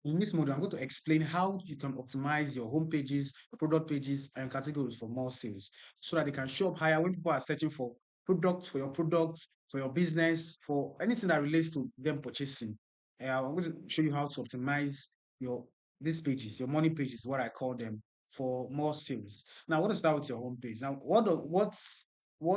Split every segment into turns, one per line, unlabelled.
In this module, I'm going to explain how you can optimize your home pages, product pages, and categories for more sales so that they can show up higher when people are searching for products, for your product, for your business, for anything that relates to them purchasing. I'm going to show you how to optimize your these pages, your money pages, what I call them, for more sales. Now, I want to start with your home page. Now, what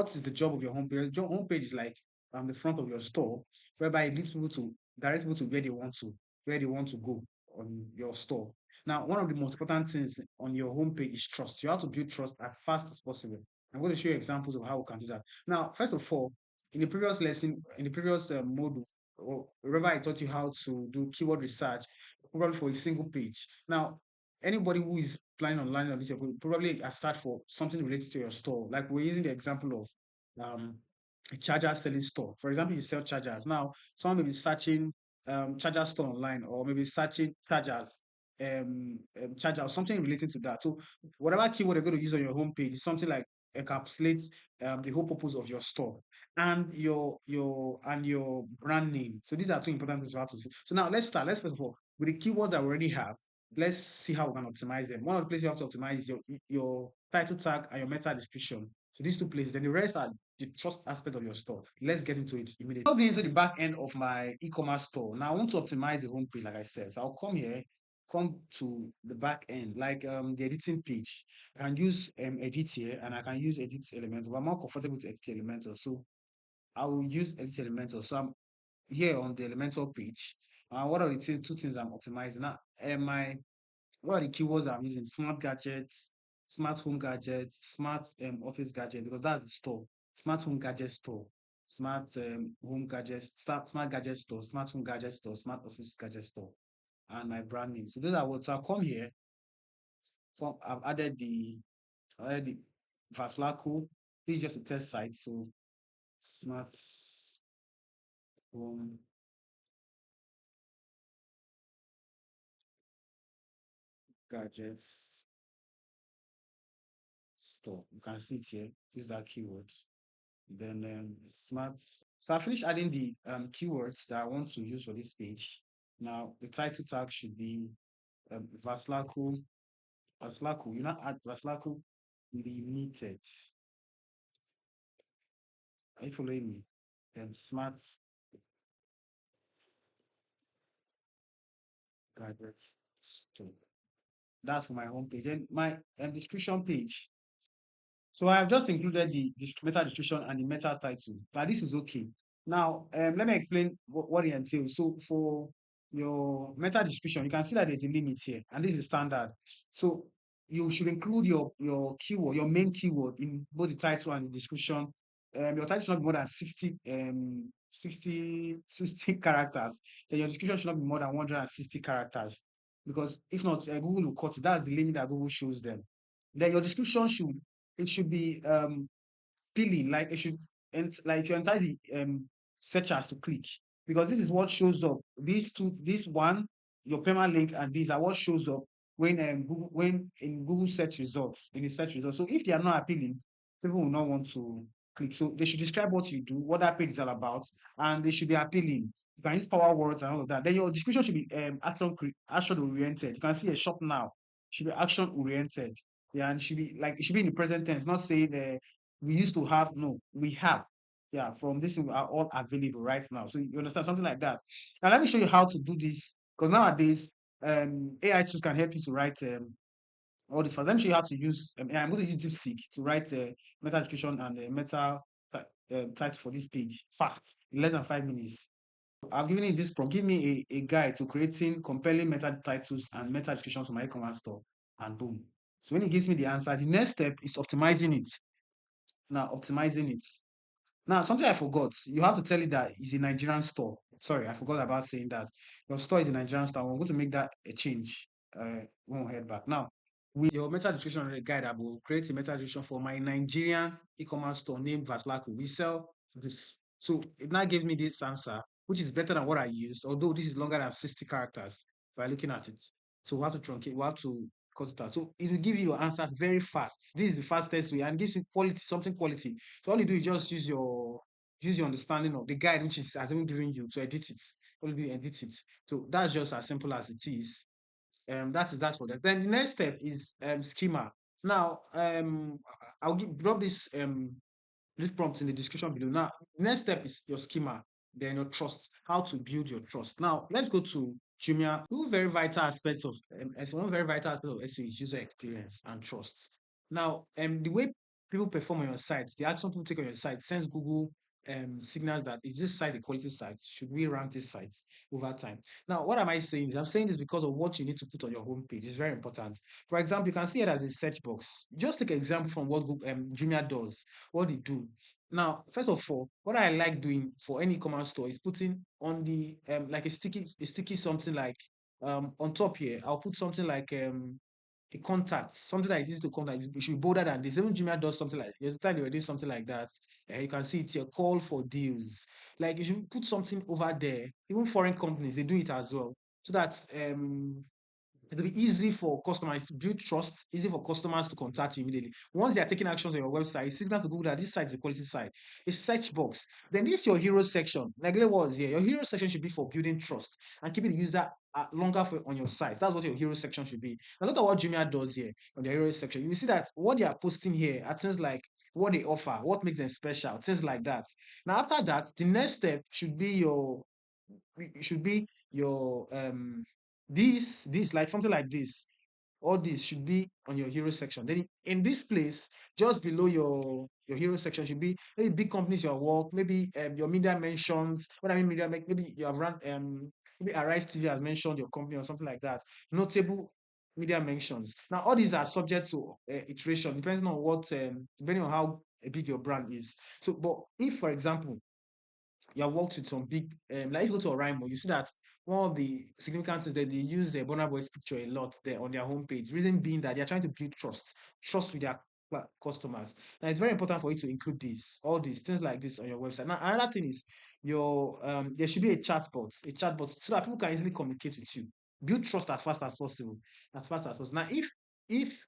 is the job of your home page? Your home page is like the front of your store, whereby it leads people to direct people to where they want to go on your store. Now, one of the most important things on your homepage is trust. You have to build trust as fast as possible. I'm going to show you examples of how we can do that. Now, first of all, in the previous lesson, in the previous module, or wherever I taught you how to do keyword research, probably for a single page. Now, anybody who is planning on landing on this, probably start for something related to your store. Like we're using the example of a charger selling store. For example, you sell chargers. Now, someone may be searching charger store online, or maybe searching charger or something relating to that. So whatever keyword you're going to use on your homepage is something like encapsulates the whole purpose of your store and your brand name. So these are two important things you have to do. So now let's start. Let's first of all, with the keywords that we already have, let's see how we can optimize them. One of the places you have to optimize is your title tag and your meta description. So these two places. Then the rest are the trust aspect of your store. Let's get into it immediately. Logged into the back end of my e-commerce store. Now I want to optimize the homepage, like I said. So I'll come here, come to the back end, like the editing page. I can use edit here, and I can use edit Elementor, but I'm more comfortable to edit Elementor. So I will use edit Elementor. So I'm here on the Elementor page. What are the two things I'm optimizing? Now, what are the keywords I'm using? Smart gadgets, smart home gadgets, smart office gadget, because that's the store. Smart home gadget store, smart home gadgets, smart gadget store, smart home gadget store, smart office gadget store, and my brand name. So those are what. So I'll come here. So I've added the Vaslaco. This is just a test site. So smart home gadgets store. You can see it here. Use that keyword. Then smart. So I finished adding the keywords that I want to use for this page. Now the title tag should be Vaslaco. Vaslaco. You now add Vaslaco Limited. Are you following me? Then smart gadgets store. That's for my homepage. Then my description page. So I have just included the meta description and the meta title. Now this is okay. Now let me explain what it entails. So for your meta description, you can see that there's a limit here, and this is standard. So you should include your keyword, your main keyword in both the title and the description. Your title should not be more than 60 characters. Then your description should not be more than 160 characters. Because if not, Google will cut it. That's the limit that Google shows them. Then your description should be appealing, like it should like you entice the searchers to click, because this is what shows up. These two, this one, your permalink, and these are what shows up when Google, when in Google search results, in the search results. So if they are not appealing, people will not want to click. So they should describe what you do, what that page is all about, and they should be appealing. You can use power words and all of that. Then your description should be action oriented. You can see a shop now should be action oriented. Yeah, and it should be in the present tense, not saying we used to have. No, we have. Yeah, from this we are all available right now. So you understand something like that. Now let me show you how to do this, because nowadays AI tools can help you to write all this fast. Let me show you how to use. I'm going to use DeepSeek to write meta description and meta title for this page fast in less than 5 minutes. I've given you this prompt. Give me a guide to creating compelling meta titles and meta descriptions for my e-commerce store, and boom. So when it gives me the answer, the next step is optimizing it. Now, optimizing it. Now, something I forgot. You have to tell it that it's a Nigerian store. Sorry, I forgot about saying that. Your store is a Nigerian store. We're going to make that a change when we head back. Now, with your meta description guide, I will create a meta description for my Nigerian e-commerce store named Vaslaku. We sell this. So it now gives me this answer, which is better than what I used, although this is longer than 60 characters by looking at it. So we have to truncate, we have to cut it out. So it will give you your answer very fast. This is the fastest way, and gives you quality, something quality. So all you do is just use your understanding of the guide, which is has even given you to edit it. What will you edit it? So that's just as simple as it is. That is that for that. Then the next step is schema. Now, I'll drop this prompt in the description below. Now, next step is your schema, then your trust, how to build your trust. Now, let's go to Jumia. Two very vital aspects of one very vital aspect of SEO is user experience and trust. Now, the way people perform on your site, the action people take on your site sends Google signals that is this site a quality site? Should we rank this site over time? Now, what am I saying? I'm saying this because of what you need to put on your homepage. It's very important. For example, you can see it as a search box. Just take an example from what Google, Jumia does, what they do. Now, first of all, what I like doing for any e-commerce store is putting on the like a sticky something like on top here. I'll put something like a contact, something that is easy to contact. It should be bolder than this. Even Jumia does something like there's a time they were doing something like that. You can see it's a call for deals. Like you should put something over there. Even foreign companies they do it as well, so that it'll be easy for customers to build trust, easy for customers to contact you immediately. Once they are taking actions on your website, it signals to Google that this site is a quality site. A search box. Then this is your hero section. Like what was here. Your hero section should be for building trust and keeping the user longer on your site. That's what your hero section should be. Now look at what Jumia does here on their hero section. You will see that what they are posting here are things like what they offer, what makes them special, things like that. Now after that, the next step should be your this like something like this. All this should be on your hero section. Then in this place, just below your hero section should be maybe big companies your work, maybe your media mentions. What I mean media, maybe you have run maybe Arise TV has mentioned your company or something like that. Notable media mentions. Now all these are subject to iteration, depending on depending on how big your brand is. So, but if for example you have worked with some big, like if you go to Oraimo, you see that one of the significant is that they use the Burna Boy's picture a lot there on their homepage. Reason being that they are trying to build trust with their customers. Now it's very important for you to include all these things like this on your website. Now another thing is there should be a chatbot so that people can easily communicate with you. Build trust as fast as possible, as fast as possible. Now if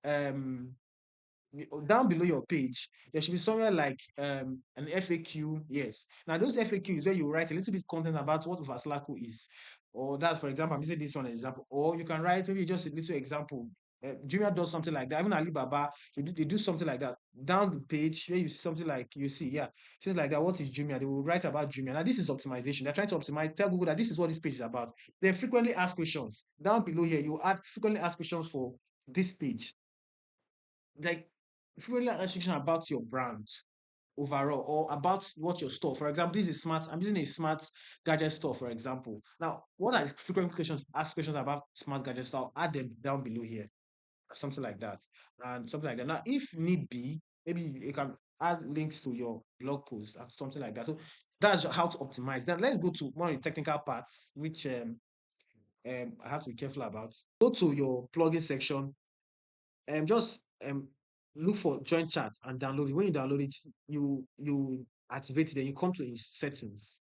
down below your page, there should be somewhere like an FAQ. Yes. Now those FAQ is where you write a little bit content about what Vaslaco is. Or that's for example, I'm using this one example. Or you can write maybe just a little example. Jumia does something like that. Even Alibaba, they do something like that. Down the page where you see something like you see, yeah, things like that. What is Jumia? They will write about Jumia. Now this is optimization. They're trying to optimize, tell Google that this is what this page is about. They frequently ask questions. Down below here, you add frequently ask questions for this page, like frequently restriction about your brand overall or about what your store. For example, this is smart. I'm using a smart gadget store, for example. Now, what are the frequent questions? Ask questions about smart gadget store. Add them down below here, something like that, and something like that. Now, if need be, maybe you can add links to your blog post and something like that. So that's how to optimize. Then let's go to one of the technical parts, which I have to be careful about. Go to your plugin section just look for join chat and download it. When you download it, you activate it, then you come to its settings.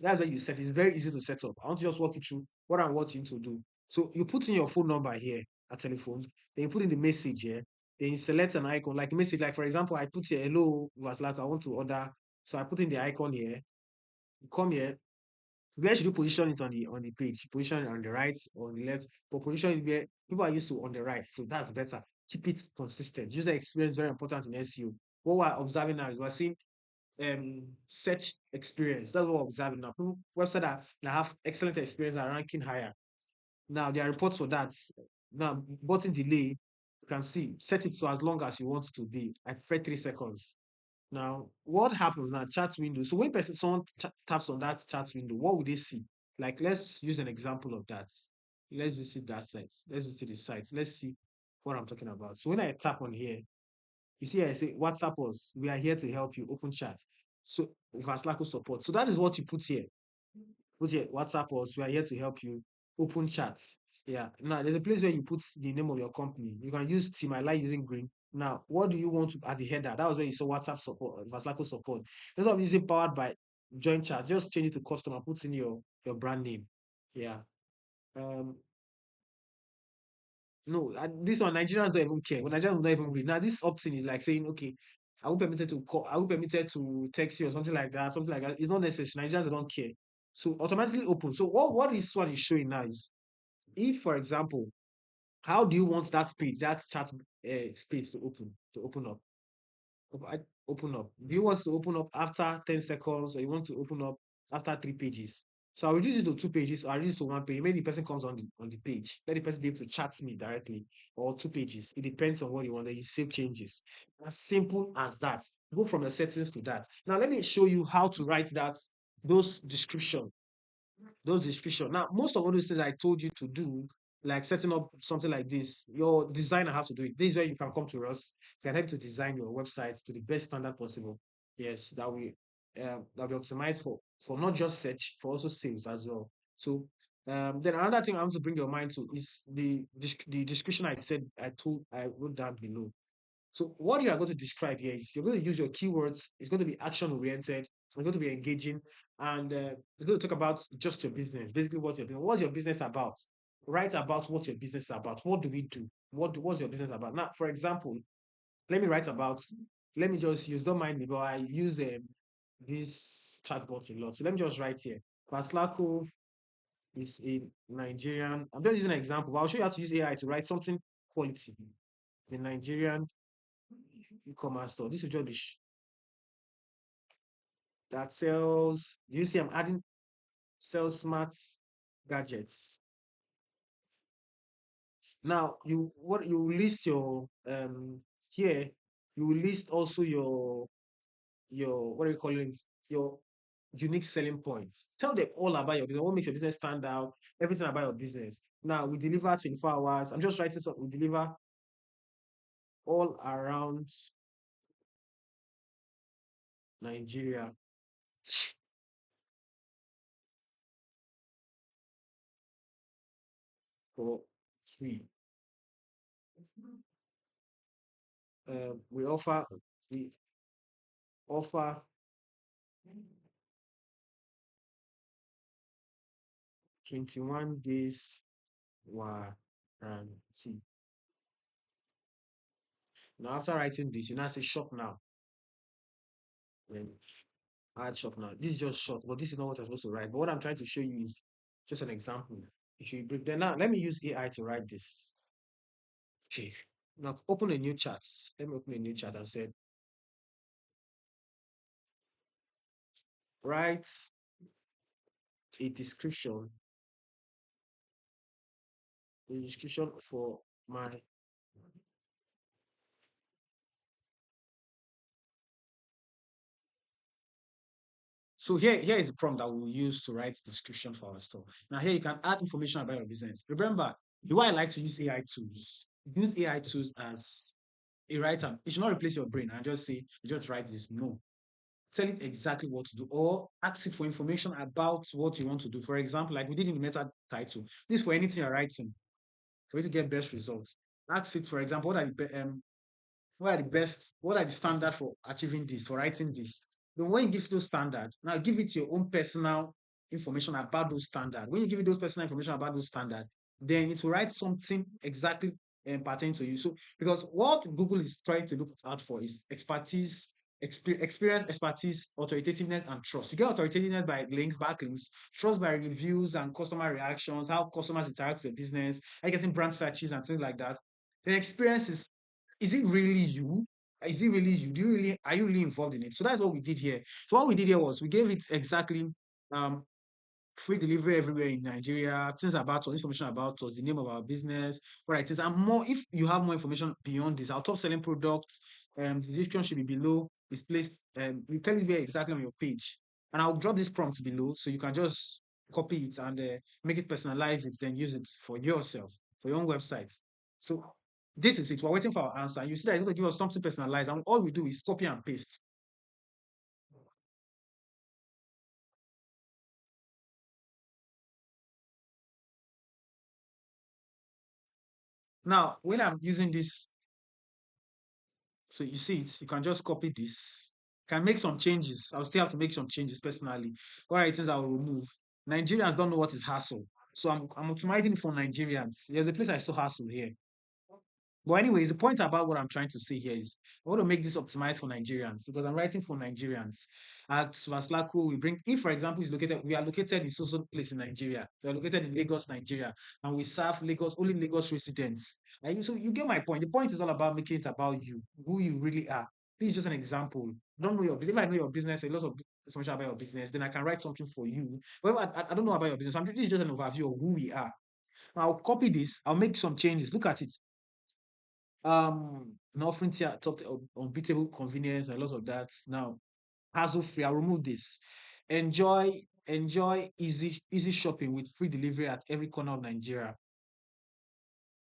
That's where you set. It's very easy to set up. I want to just walk you through what I want you to do. So you put in your phone number here, a telephone, then you put in the message here, then you select an icon, like message, like for example, I put here, hello, Vaslak, I want to order. So I put in the icon here, you come here, where should you position it on the page? Position it on the right or on the left, but position it where people are used to on the right. So that's better. Keep it consistent. User experience very important in SEO. What we're observing now is we're seeing search experience. That's what we're observing now. People websites that have excellent experience are ranking higher. Now there are reports for that. Now button delay, you can see set it to as long as you want it to be, like 3 seconds. Now, what happens now? Chat window. So when someone taps on that chat window, what would they see? Like, let's use an example of that. Let's visit that site. Let's visit the site. Let's see what I'm talking about. So when I tap on here, you see I say WhatsApp us. We are here to help you. Open chat. So Vaslaco support. So that is what you put here. Put here WhatsApp us. We are here to help you. Open chat. Yeah. Now there's a place where you put the name of your company. You can use team. I like using green. Now, what do you want to as a header? That was where you saw WhatsApp support, Vaslaco support. Instead of using powered by join chat, just change it to customer, put in your brand name. Yeah. Um, no, this one Nigerians don't even care. Well, Nigerians don't even read. Now, this option is like saying, okay, are we permitted to call? Are we permitted to text you or something like that? Something like that. It's not necessary. Nigerians don't care. So automatically open. So what this one is showing now is, if, for example, how do you want that page, that chat space to open up? Open up. Do you want to open up after 10 seconds, or you want to open up after 3 pages? So I'll reduce it to 2 pages, or I'll reduce it to 1 page. Maybe the person comes on the page. Let the person be able to chat me directly, or 2 pages. It depends on what you want. Then you save changes. As simple as that. Go from the settings to that. Now let me show you how to write those description those description. Now, most of all those things I told you to do, like setting up something like this, your designer has to do it. This is where you can come to us. We can help you to design your website to the best standard possible. Yes, that we optimize for not just search, for also sales as well. So then another thing I want to bring your mind to is the description I wrote down below. So what you are going to describe here is, you're going to use your keywords. It's going to be action oriented. It's going to be engaging, and you're going to talk about just your business. Basically, what you're doing. What's your business about? Write about what your business is about. What do we do? What's your business about? Now, for example, let me write about. Let me just use. Don't mind me, but I use this chatbot a lot. So let me just write here. Paslako is a Nigerian. I'm just using an example, but I'll show you how to use AI to write something quality. The Nigerian e-commerce store. This is just that sells. Do you see I'm adding sell smart gadgets? Now you list your here, you list also your what do you call it? Your unique selling points. Tell them all about your business. What makes your business stand out? Everything about your business. Now we deliver 24 hours. I'm just writing something. We deliver all around Nigeria for free. We offer 21 days warranty. Now, after writing this, you now say shop now. Then add shop now. This is just short, but this is not what you're supposed to write. But what I'm trying to show you is just an example. It should be brief. Then now, let me use AI to write this. Okay. Now, open a new chat. Let me open a new chat and say, write a description for my. So here is the prompt that we'll use to write description for our store. Now here you can add information about your business. Remember, the way I like to use AI tools, use AI tools as a writer. It should not replace your brain and just say, you just write this. No. Tell it exactly what to do, or ask it for information about what you want to do. For example, like we did in the meta title, this is for anything you're writing, for you to get best results. Ask it, for example, what are the standards for achieving this, for writing this? Then when you give those standards, now give it your own personal information about those standards. When you give it those personal information about those standards, then it will write something exactly pertaining to you. So because what Google is trying to look out for is expertise, experience, expertise, authoritativeness, and trust. You get authoritativeness by links, backlinks, trust by reviews and customer reactions, how customers interact with your business, how you getting brand searches and things like that. The experience is it really you? Is it really you? Are you really involved in it? So that's what we did here. So what we did here was we gave it exactly um free delivery everywhere in Nigeria, things about us, information about us, the name of our business, what it is, and more. If you have more information beyond this, our top selling products, the description should be below. It's placed, we tell you where exactly on your page, and I'll drop this prompt below so you can just copy it and make it personalize it, then use it for yourself, for your own website. So this is it. We're waiting for our answer. You see that it's going to give us something personalized, and all we do is copy and paste. Now, when I'm using this, so you see it, you can just copy this. Can make some changes. I'll still have to make some changes personally. What are the things I will remove? Nigerians don't know what is hassle. So I'm optimizing for Nigerians. There's a place I saw hassle here. But anyways, the point about what I'm trying to say here is I want to make this optimized for Nigerians because I'm writing for Nigerians. At Vaslaco, we bring, if for example, we are located in social place in Nigeria. We are located in Lagos, Nigeria, and we serve Lagos, only Lagos residents. So you get my point. The point is all about making it about you, who you really are. This is just an example. Don't know your business. If I know your business, a lot of information about your business, then I can write something for you. But if I don't know about your business. This is just an overview of who we are. I'll copy this. I'll make some changes. Look at it. An offering tier top unbeatable convenience and lots of that. Now, hassle free. I'll remove this. Enjoy, enjoy easy shopping with free delivery at every corner of Nigeria.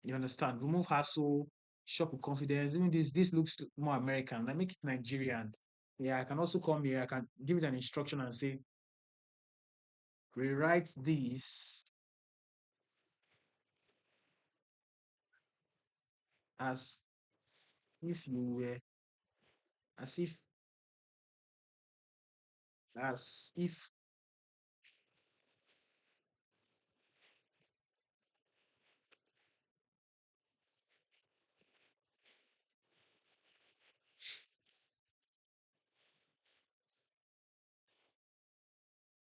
You understand? Remove hassle, shop with confidence. Even this looks more American. I make it Nigerian. Yeah, I can also come here. I can give it an instruction and say, rewrite this as if you were, as if, as if.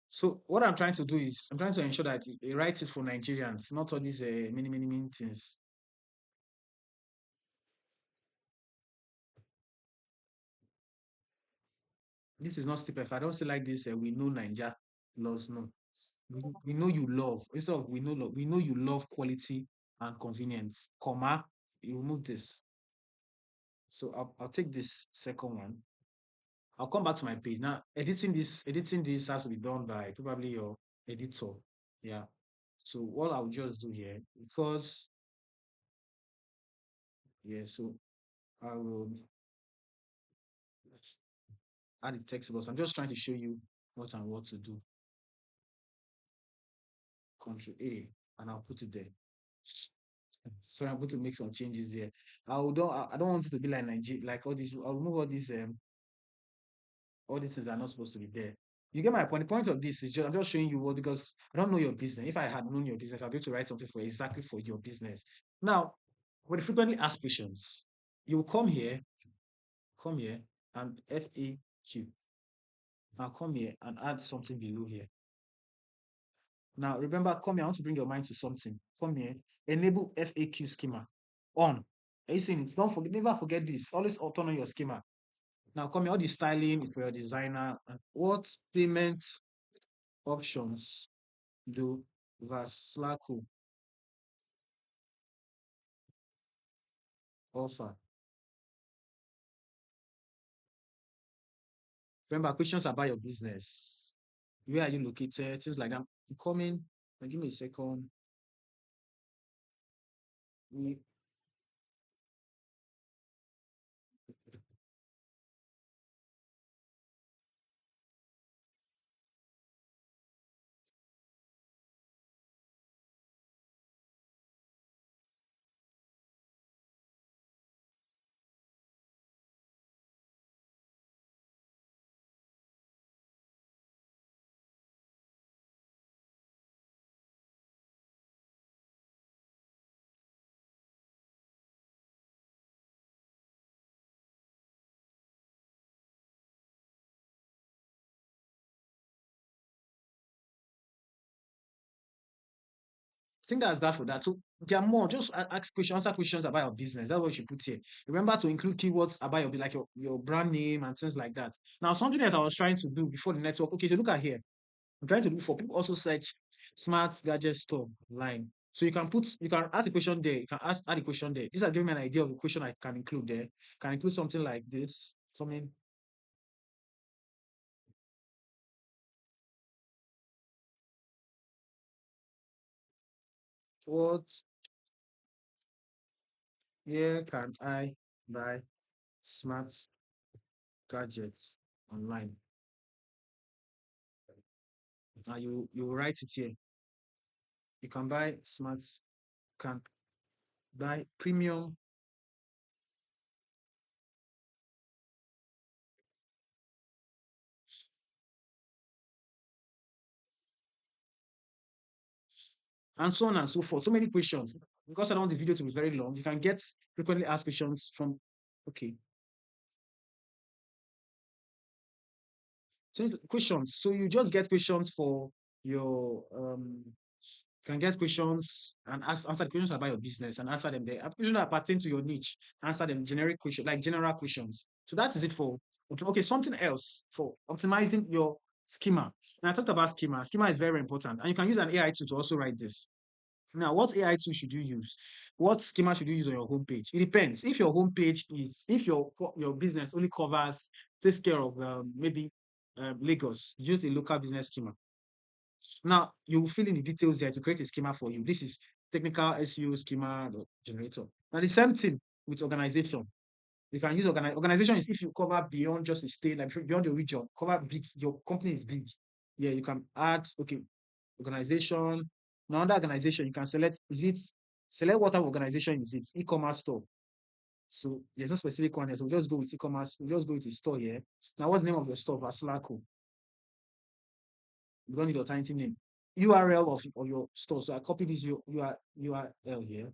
So what I'm trying to do is I'm trying to ensure that it writes it for Nigerians, not all these many things. This is not step F. I don't say like this. We know Niger laws. No, we know you love. Instead of we know you love quality and convenience. Comma, you remove this. So I'll take this second one. I'll come back to my page now. Editing this has to be done by probably your editor. Yeah. So what I'll just do here because yeah. So I will add the text box. I'm just trying to show you what to do. Control A, and I'll put it there. So I'm going to make some changes here. I don't want it to be like Nigeria, like all these. I'll remove all these things are not supposed to be there. You get my point. The point of this is just I'm just showing you what because I don't know your business. If I had known your business, I'd be able to write something for exactly for your business. Now, with frequently asked questions, you will come here, and FAQ. Now come here and add something below here. Now, remember, come here. I want to bring your mind to something. Come here. Enable FAQ schema on. Are you seeing it? Don't forget, never forget this. Always turn on your schema. Now, come here. All the styling is for your designer. And what payment options do Vaslaco offer? Remember, questions about your business. Where are you located? Things like that. I'm coming. Give me a second. We think that's that for that. So there are more. Just ask questions, answer questions about your business. That's what you should put here. Remember to include keywords about like your brand name and things like that. Now, something else I was trying to do before the network. Okay, so look at here. I'm trying to do for people also search smart gadget store line. So you can ask a question there. You can add a question there. These are giving me an idea of the question I can include there. Can include something like this. Something what where can I buy smart gadgets online? Now you write it here. You can buy smart can buy premium and so on and so forth. So many questions. because I don't want the video to be very long, you can get frequently asked questions from, okay, since questions. So you just get questions for your, can get questions and answer the questions about your business and answer them there. Questions that pertain to your niche, answer them generic questions, like general questions. So that is it for, okay, something else for optimizing your schema. And I talked about schema. Schema is very important. And you can use an AI tool to also write this. Now, what AI tool should you use? What schema should you use on your homepage? It depends. If your homepage is, if your business only covers, takes care of maybe Lagos, use a local business schema. Now, you will fill in the details there to create a schema for you. This is technical SEO schema generator. Now, the same thing with organization. You can use organization is if you cover beyond just a state, like beyond your region, cover big, your company is big. Yeah, you can add, okay, organization. Now, under organization, you can select, select what type of organization is it? E-commerce store. So there's no specific one here. So we'll just go with e-commerce. We'll just go with the store here. Now, what's the name of your store? Vaslaco. You don't need alternative name. URL of your store. So I copy this URL here.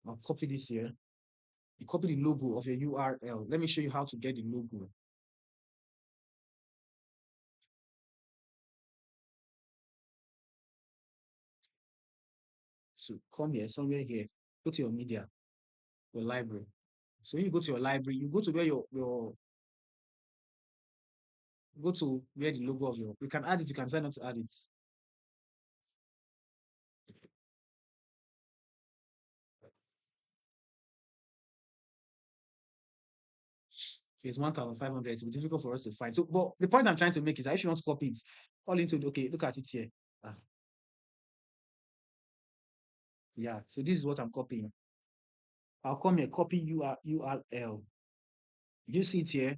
I'll copy this here. You copy the logo of your URL. Let me show you how to get the logo. So come here, somewhere here. Go to your media, your library. So when you go to your library, you go to where your go to where the logo of your, you can add it, you can sign up to add it. So it's 1,500. It's difficult for us to find. So, but the point I'm trying to make is that if you want to copy it, all into, okay, look at it here. Ah, yeah, so this is what I'm copying. I'll come here, copy URL. You see it here,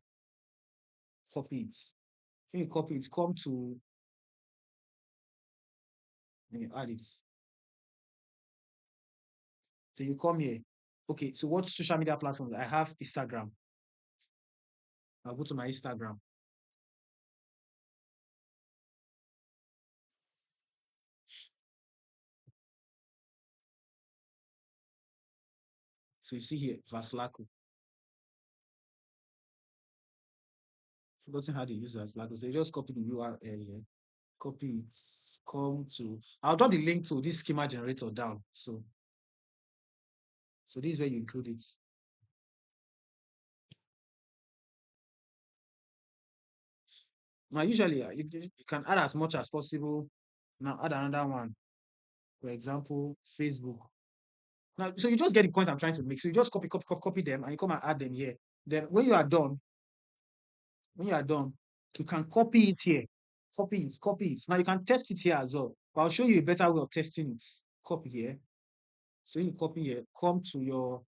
copy it. When you copy it, come to, then you add it. Then you come here. Okay, so what social media platforms? I have Instagram. I'll go to my Instagram. So you see here, Vaslaco. Forgotten how to use Vaslaco. So you just copy the URL here. Copy it. Come to. I'll drop the link to this schema generator down. So this is where you include it. Now, usually you can add as much as possible. Now, add another one. For example, Facebook. Now, so you just get the point I'm trying to make. So you just copy them, and you come and add them here. Then when you are done, you can copy it here. Copy it. Now you can test it here as well. But I'll show you a better way of testing it. Copy here. So you copy here, come to your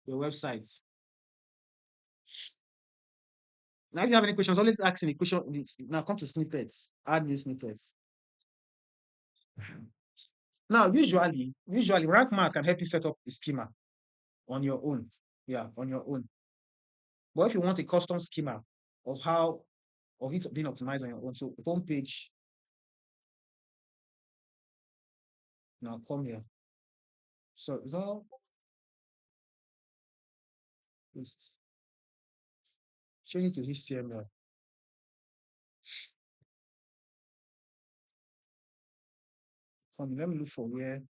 website. Now, if you have any questions, always ask any question. Now come to snippets. Add new snippets. Now, usually rank math can help you set up a schema on your own. Yeah, on your own. But if you want a custom schema of how of it being optimized on your own, so home page. Now come here. So it's all it's change it to HTML. Let me look for where.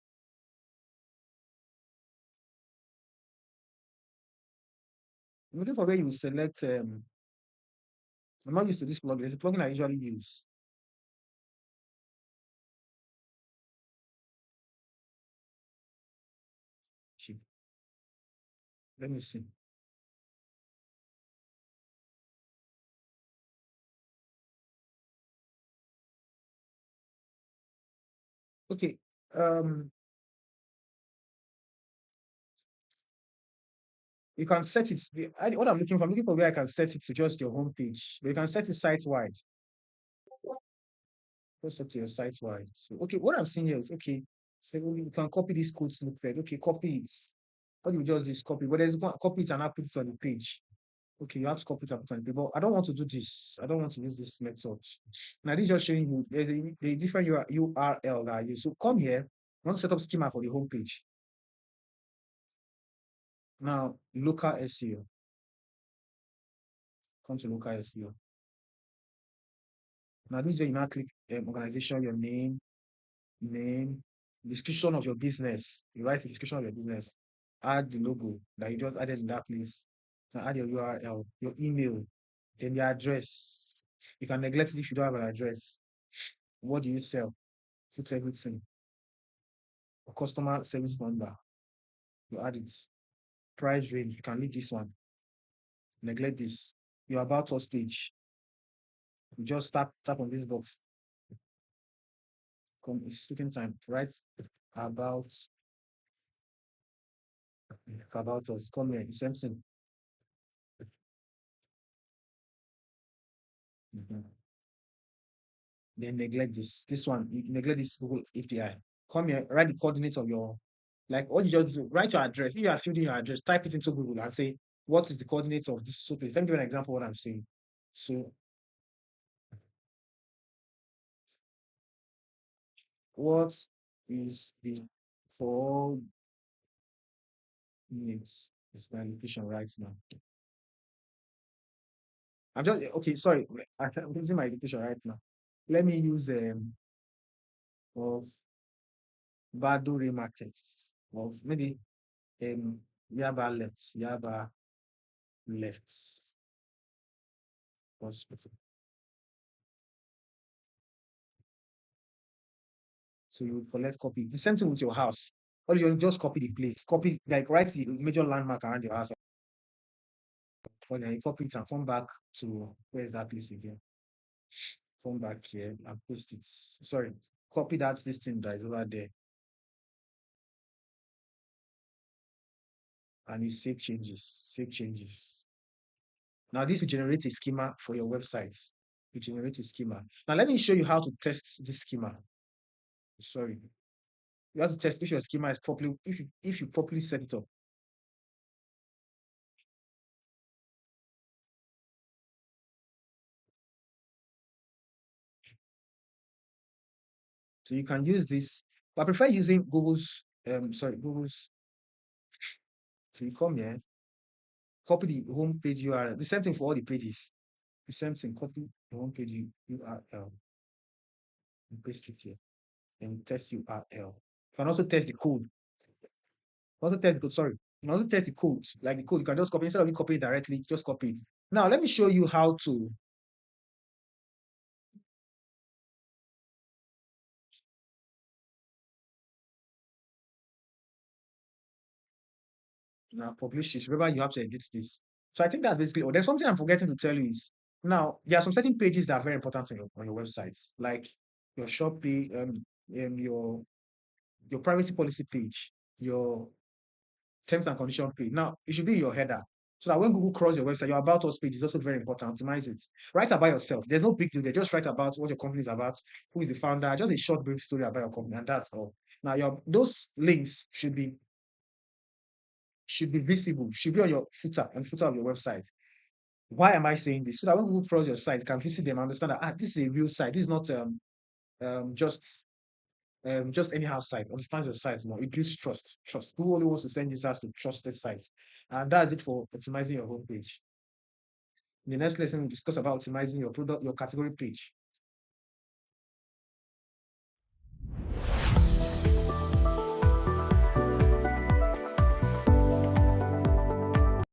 I'm looking for where you select. I'm not used to this plugin. It's a plugin I usually use. Let me see. Okay. You can set it. What I'm looking for where I can set it to just your home page. But you can set it site wide. Just set to your site wide. So okay, what I'm seeing here is okay. So you can copy this code snippet. Okay, copy it. What you just do is copy. But there's one copy it and I put it on the page. Okay, you have to copy it and put on the paper. I don't want to do this. I don't want to use this method. Now, this is just showing you there's a different URL that I use. So come here. I want to set up schema for the home page. Now, local SEO. Come to local SEO. Now, this is where you now click organization, your name, description of your business. You write the description of your business. Add the logo that you just added in that place. So add your URL, your email, then the address. You can neglect it if you don't have an address. What do you sell? Put everything. A customer service number. You add it. Price range. You can leave this one. Neglect this. Your about us page. You just tap on this box. It's taking time. Write about about us. Come here. The same thing. Mhm. Then neglect this. This one, you neglect this Google API. Come here, write the coordinates of your, like what you just do, write your address. If you are filling your address, type it into Google and say, what is the coordinates of this so place? Let me give an example of what I'm saying. So, what is the coordinates? It's my location right now. I'm just okay, sorry. I'm using my location right now. Let me use of Baduri markets. Of maybe um Yaba left hospital. So you would collect copy. The same thing with your house. Or you just copy the place. Copy, like write the major landmark around your house. For then you copy it and come back to where's that place again? Come back here and paste it. Sorry, copy this thing that is over there and you save changes. Save changes. Now this will generate a schema for your website. You generate a schema. Now let me show you how to test this schema. Sorry. You have to test if your schema is properly if you properly set it up. So you can use this. But I prefer using Google's. So you come here, copy the home page URL. The same thing for all the pages. The same thing, copy the home page URL and paste it here. And test URL. You can also test the code. Also test the code, sorry. You can also test the code. Like the code, you can just copy instead of you copy it directly, just copy it. Now let me show you how to now publish it. Remember, you have to edit this. So I think that's basically. Oh, there's something I'm forgetting to tell you is now there are some certain pages that are very important on your websites, like your shop page, your privacy policy page, your terms and condition page. Now it should be your header. So that when Google crawls your website, your about us page is also very important. Optimize it. Write about yourself. There's no big deal there. Just write about what your company is about, who is the founder, just a short brief story about your company, and that's all. Now your those links should be visible, should be on your footer of your website. Why am I saying this? So that when Google crawls your site, can visit them and understand that this is a real site. This is not um just anyhow site. Understands your site more. It builds trust. Trust. Google only wants to send users to trusted sites. And that's it for optimizing your homepage. In the next lesson, we'll discuss about optimizing your product, your category page.